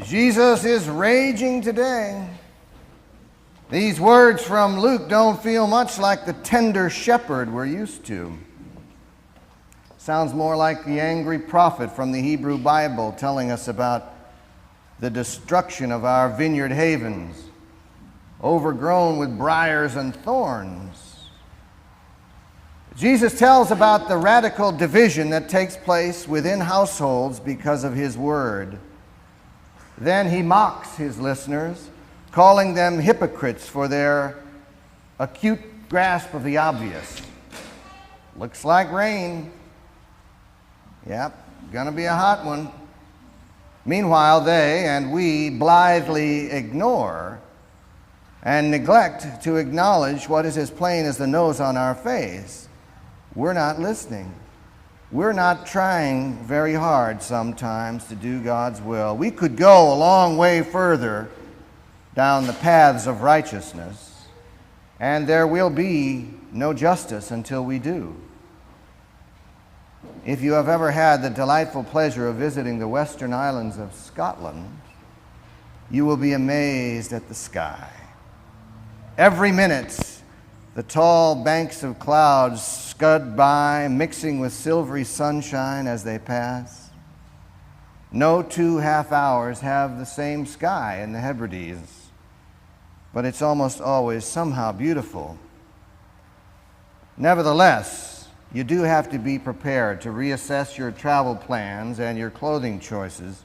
Jesus is raging today. These words from Luke don't feel much like the tender shepherd we're used to. Sounds more like the angry prophet from the Hebrew Bible telling us about the destruction of our vineyard havens, overgrown with briars and thorns. Jesus tells about the radical division that takes place within households because of his word. Then he mocks his listeners, calling them hypocrites for their acute grasp of the obvious. Looks like rain. Yep, gonna be a hot one. Meanwhile, they and we blithely ignore and neglect to acknowledge what is as plain as the nose on our face. We're not listening. We're not trying very hard sometimes to do God's will. We could go a long way further down the paths of righteousness, and there will be no justice until we do. If you have ever had the delightful pleasure of visiting the western islands of Scotland, you will be amazed at the sky. Every minute, the tall banks of clouds scud by, mixing with silvery sunshine as they pass. No 2 half hours have the same sky in the Hebrides, but it's almost always somehow beautiful. Nevertheless, you do have to be prepared to reassess your travel plans and your clothing choices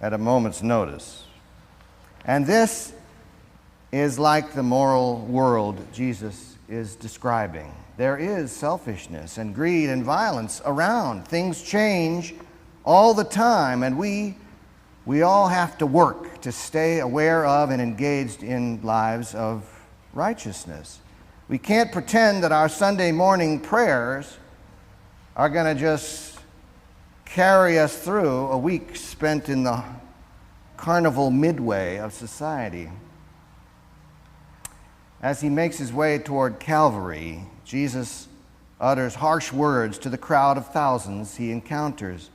at a moment's notice. And this is like the moral world Jesus is describing. There is selfishness and greed and violence around. Things change all the time, and we all have to work to stay aware of and engaged in lives of righteousness. We can't pretend that our Sunday morning prayers are going to just carry us through a week spent in the carnival midway of society. As he makes his way toward Calvary, Jesus utters harsh words to the crowd of thousands he encounters.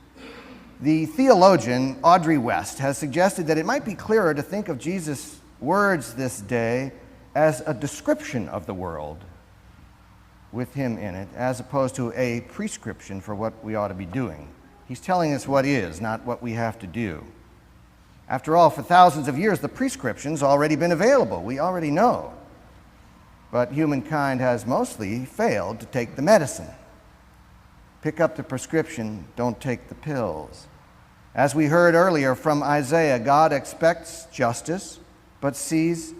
The theologian Audrey West has suggested that it might be clearer to think of Jesus' words this day as a description of the world with him in it, as opposed to a prescription for what we ought to be doing. He's telling us what is, not what we have to do. After all, for thousands of years, the prescription's already been available. We already know. But humankind has mostly failed to take the medicine. Pick up the prescription, don't take the pills. As we heard earlier from Isaiah, God expects justice, but sees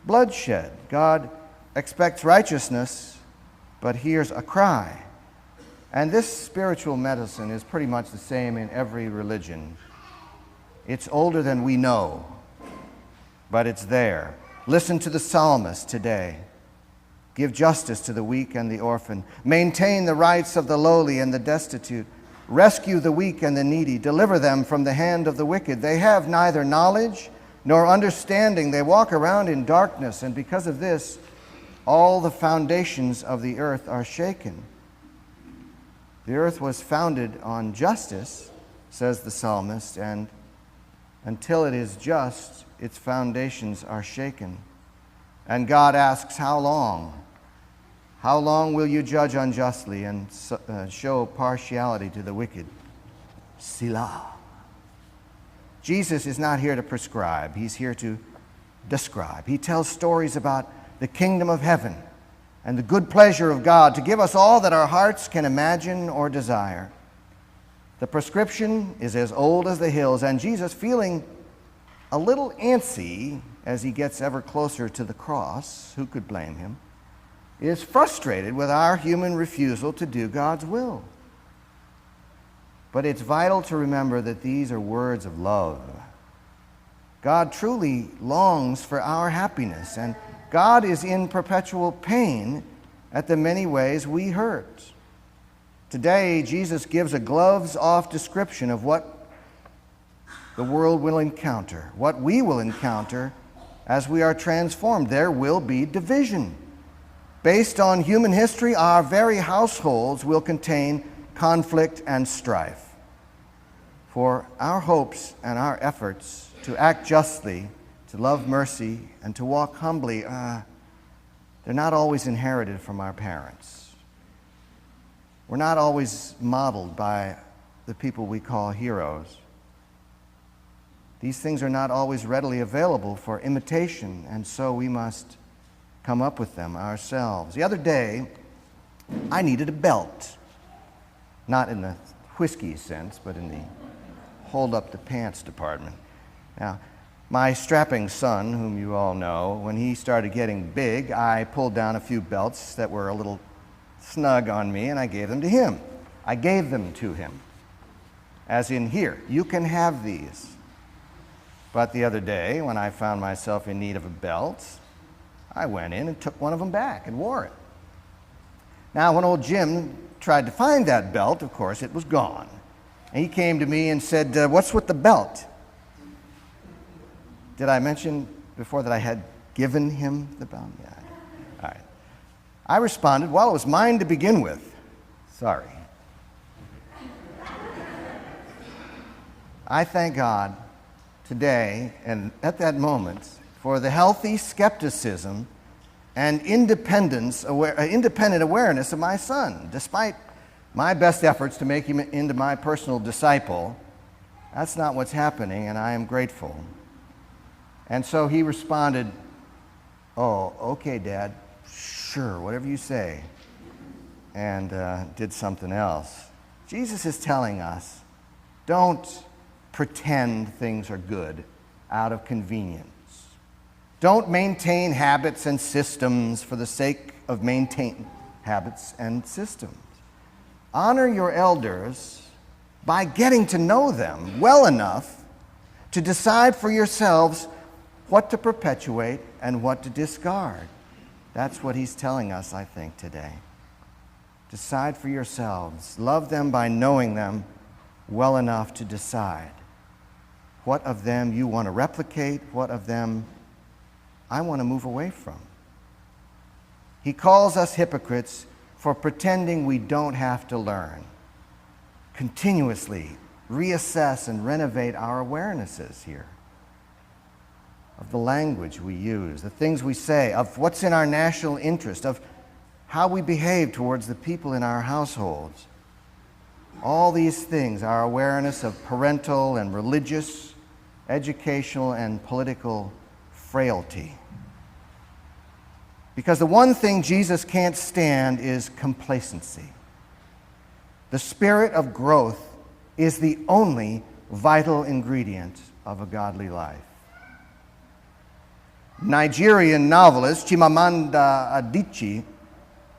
bloodshed. God expects righteousness, but hears a cry. And this spiritual medicine is pretty much the same in every religion. It's older than we know, but it's there. Listen to the psalmist today. Give justice to the weak and the orphan. Maintain the rights of the lowly and the destitute. Rescue the weak and the needy. Deliver them from the hand of the wicked. They have neither knowledge nor understanding. They walk around in darkness, and because of this, all the foundations of the earth are shaken. The earth was founded on justice, says the psalmist, and until it is just, its foundations are shaken. And God asks, how long? How long will you judge unjustly and show partiality to the wicked? Selah. Jesus is not here to prescribe. He's here to describe. He tells stories about the kingdom of heaven and the good pleasure of God to give us all that our hearts can imagine or desire. The prescription is as old as the hills, and Jesus, feeling a little antsy as he gets ever closer to the cross, who could blame him, is frustrated with our human refusal to do God's will. But it's vital to remember that these are words of love. God truly longs for our happiness, and God is in perpetual pain at the many ways we hurt. Today, Jesus gives a gloves-off description of what the world will encounter, what we will encounter as we are transformed. There will be division. Based on human history, our very households will contain conflict and strife. for our hopes and our efforts to act justly, to love mercy, and to walk humbly, they're not always inherited from our parents. We're not always modeled by the people we call heroes. These things are not always readily available for imitation, and so we must come up with them ourselves. The other day, I needed a belt. Not in the whiskey sense, but in the hold-up-the-pants department. Now, my strapping son, whom you all know, when he started getting big, I pulled down a few belts that were a little snug on me, and I gave them to him. I gave them to him. As in, here, you can have these. But the other day, when I found myself in need of a belt, I went in and took one of them back and wore it. Now, when old Jim tried to find that belt, of course, it was gone. And he came to me and said, "What's with the belt?" Did I mention before that I had given him the belt? Yeah. All right. I responded, "Well, it was mine to begin with. Sorry." I thank God today and at that moment for the healthy skepticism and independent awareness of my son. Despite my best efforts to make him into my personal disciple, that's not what's happening, and I am grateful. And so he responded, "Oh, okay, Dad, sure, whatever you say," and did something else. Jesus is telling us, don't pretend things are good out of convenience. Don't maintain habits and systems for the sake of maintaining habits and systems. Honor your elders by getting to know them well enough to decide for yourselves what to perpetuate and what to discard. That's what he's telling us, I think, today. Decide for yourselves. Love them by knowing them well enough to decide what of them you want to replicate, what of them I want to move away from. He calls us hypocrites for pretending we don't have to learn. Continuously reassess and renovate our awarenesses here of the language we use, the things we say, of what's in our national interest, of how we behave towards the people in our households. All these things, our awareness of parental and religious, educational and political frailty. Because the one thing Jesus can't stand is complacency. The spirit of growth is the only vital ingredient of a godly life. Nigerian novelist Chimamanda Adichie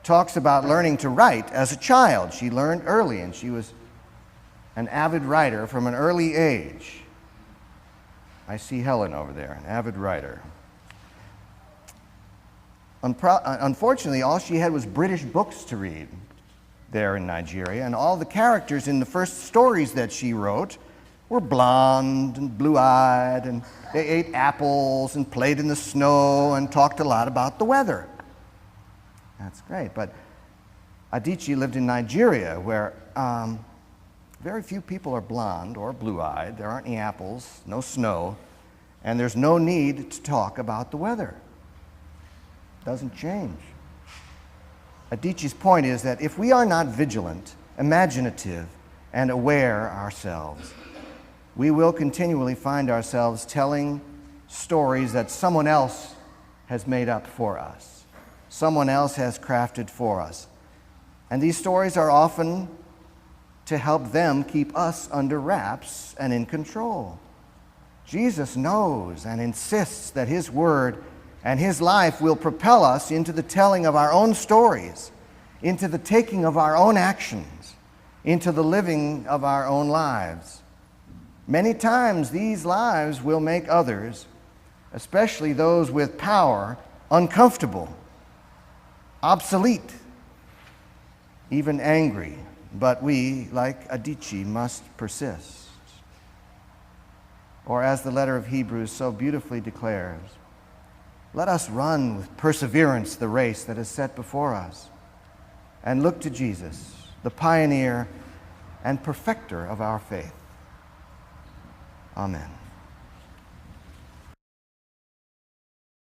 talks about learning to write as a child. She learned early, and she was an avid writer from an early age. I see Helen over there, an avid writer. Unfortunately, all she had was British books to read there in Nigeria, and all the characters in the first stories that she wrote were blonde and blue-eyed, and they ate apples and played in the snow and talked a lot about the weather. That's great, but Adichie lived in Nigeria, where very few people are blonde or blue-eyed. There aren't any apples, no snow, and there's no need to talk about the weather. It doesn't change. Adichie's point is that if we are not vigilant, imaginative, and aware ourselves, we will continually find ourselves telling stories that someone else has made up for us. Someone else has crafted for us. And these stories are often to help them keep us under wraps and in control. Jesus knows and insists that his word and his life will propel us into the telling of our own stories, into the taking of our own actions, into the living of our own lives. Many times these lives will make others, especially those with power, uncomfortable, obsolete, even angry. But we, like Adichie, must persist. Or as the letter of Hebrews so beautifully declares, let us run with perseverance the race that is set before us, and look to Jesus, the pioneer and perfecter of our faith. Amen.